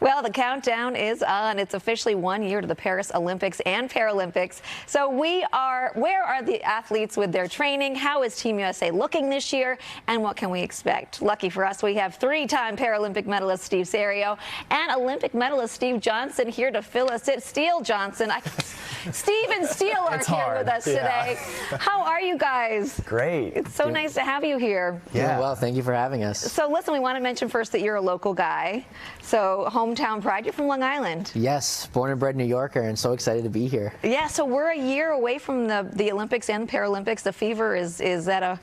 Well, the countdown is on. It's officially 1 year to the Paris Olympics and Paralympics. So where are the athletes with their training? How is Team USA looking this year? And what can we expect? Lucky for us, we have three-time Paralympic medalist Steve Serio and Olympic medalist Steve Johnson here to fill us in. Steele Johnson. Steve and Steele are here with us today. How are you guys? Great. It's so nice to have you here. Yeah. Well, thank you for having us. So listen, we want to mention first that you're a local guy. So hometown pride. You're from Long Island. Yes, born and bred New Yorker, and so excited to be here. Yeah, so we're a year away from the Olympics and Paralympics. The fever is at a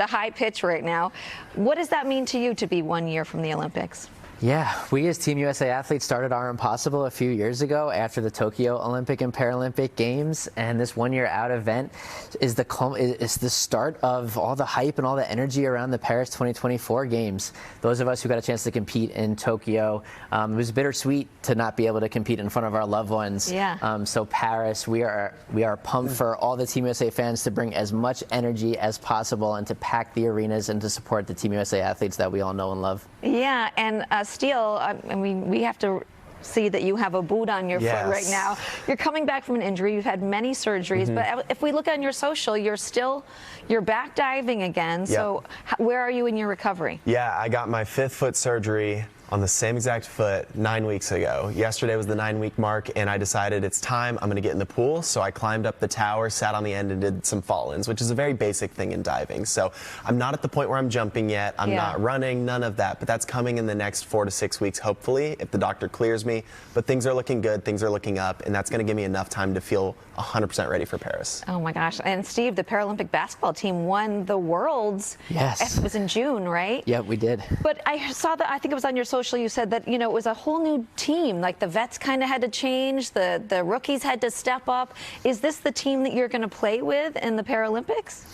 high pitch right now. What does that mean to you to be 1 year from the Olympics? Yeah, we as Team USA athletes started our impossible a few years ago after the Tokyo Olympic and Paralympic Games, and this 1 year out event is the start of all the hype and all the energy around the Paris 2024 Games. Those of us who got a chance to compete in Tokyo, it was bittersweet to not be able to compete in front of our loved ones. Yeah. So Paris, we are pumped for all the Team USA fans to bring as much energy as possible and to pack the arenas and to support the Team USA athletes that we all know and love. Yeah, and Steele, I mean, we have to see that you have a boot on your foot right now. You're coming back from an injury. You've had many surgeries, but if we look on your social, you're back diving again. So where are you in your recovery? Yeah, I got my 5th foot surgery on the same exact foot 9 weeks ago. Yesterday was the 9-week mark, and I decided it's time. I'm gonna get in the pool. So I climbed up the tower, sat on the end, and did some fall-ins, which is a very basic thing in diving. So I'm not at the point where I'm jumping yet. I'm not running, none of that, but that's coming in the next 4 to 6 weeks, hopefully, if the doctor clears me. But things are looking good, things are looking up, and that's gonna give me enough time to feel 100% ready for Paris. Oh my gosh. And Steve, the Paralympic basketball team won the Worlds. Yes. It was in June, right? Yeah, we did. But I saw that, I think it was on your social, you said that, you know, it was a whole new team. Like the vets kind of had to change, the rookies had to step up. Is this the team that you're going to play with in the Paralympics?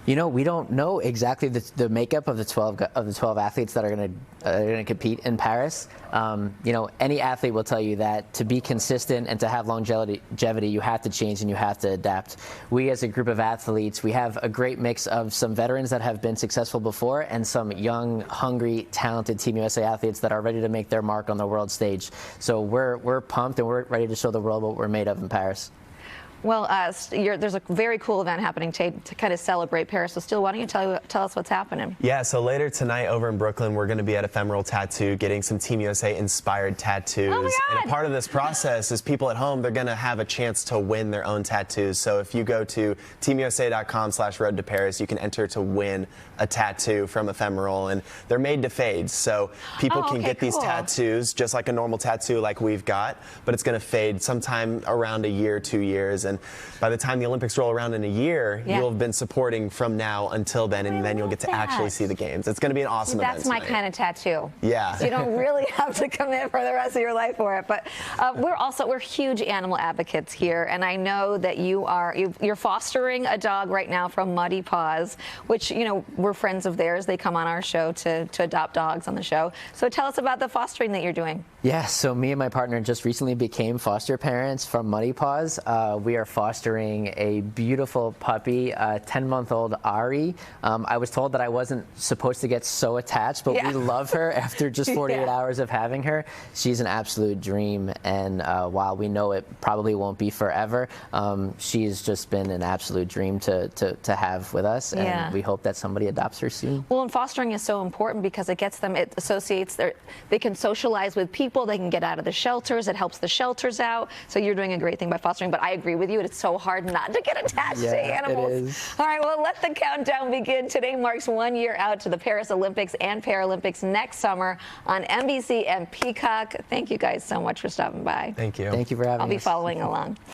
You know, we don't know exactly the makeup of the 12 athletes that are going to compete in Paris. You know, any athlete will tell you that to be consistent and to have longevity, you have to change and you have to adapt. We, as a group of athletes, we have a great mix of some veterans that have been successful before and some young, hungry, talented Team USA athletes that are ready to make their mark on the world stage. So we're pumped and we're ready to show the world what we're made of in Paris. Well, there's a very cool event happening to kind of celebrate Paris. So, Steele, why don't you tell us what's happening? Yeah, so later tonight over in Brooklyn, we're going to be at Ephemeral Tattoo getting some Team USA inspired tattoos. Oh my God. And a part of this process is people at home, they're going to have a chance to win their own tattoos. So if you go to teamusa.com/road to Paris, you can enter to win a tattoo from Ephemeral, and they're made to fade. So people can get these tattoos just like a normal tattoo like we've got, but it's going to fade sometime around a year, 2 years. And by the time the Olympics roll around in a year, you'll have been supporting from now until then, and then you'll get to actually see the games. It's going to be an awesome event. That's my kind of tattoo. Yeah. So you don't really have to commit for the rest of your life for it. But we're huge animal advocates here, and I know that you're fostering a dog right now from Muddy Paws, which, you know, we're friends of theirs. They come on our show to adopt dogs on the show. So tell us about the fostering that you're doing. Yeah, so me and my partner just recently became foster parents from Muddy Paws. We are fostering a beautiful puppy, 10-month-old Ari. I was told that I wasn't supposed to get so attached, but we love her after just 48 hours of having her. She's an absolute dream, and while we know it probably won't be forever, she's just been an absolute dream to have with us, and we hope that somebody adopts her soon. Well, and fostering is so important because it associates they can socialize with people, they can get out of the shelters, it helps the shelters out. So you're doing a great thing by fostering, but I agree with you, it's so hard not to get attached to animals. It is. All right, well, let the countdown begin. Today marks 1 year out to the Paris Olympics and Paralympics next summer on NBC and Peacock. Thank you guys so much for stopping by. Thank you. Thank you for having us. I'll be following along.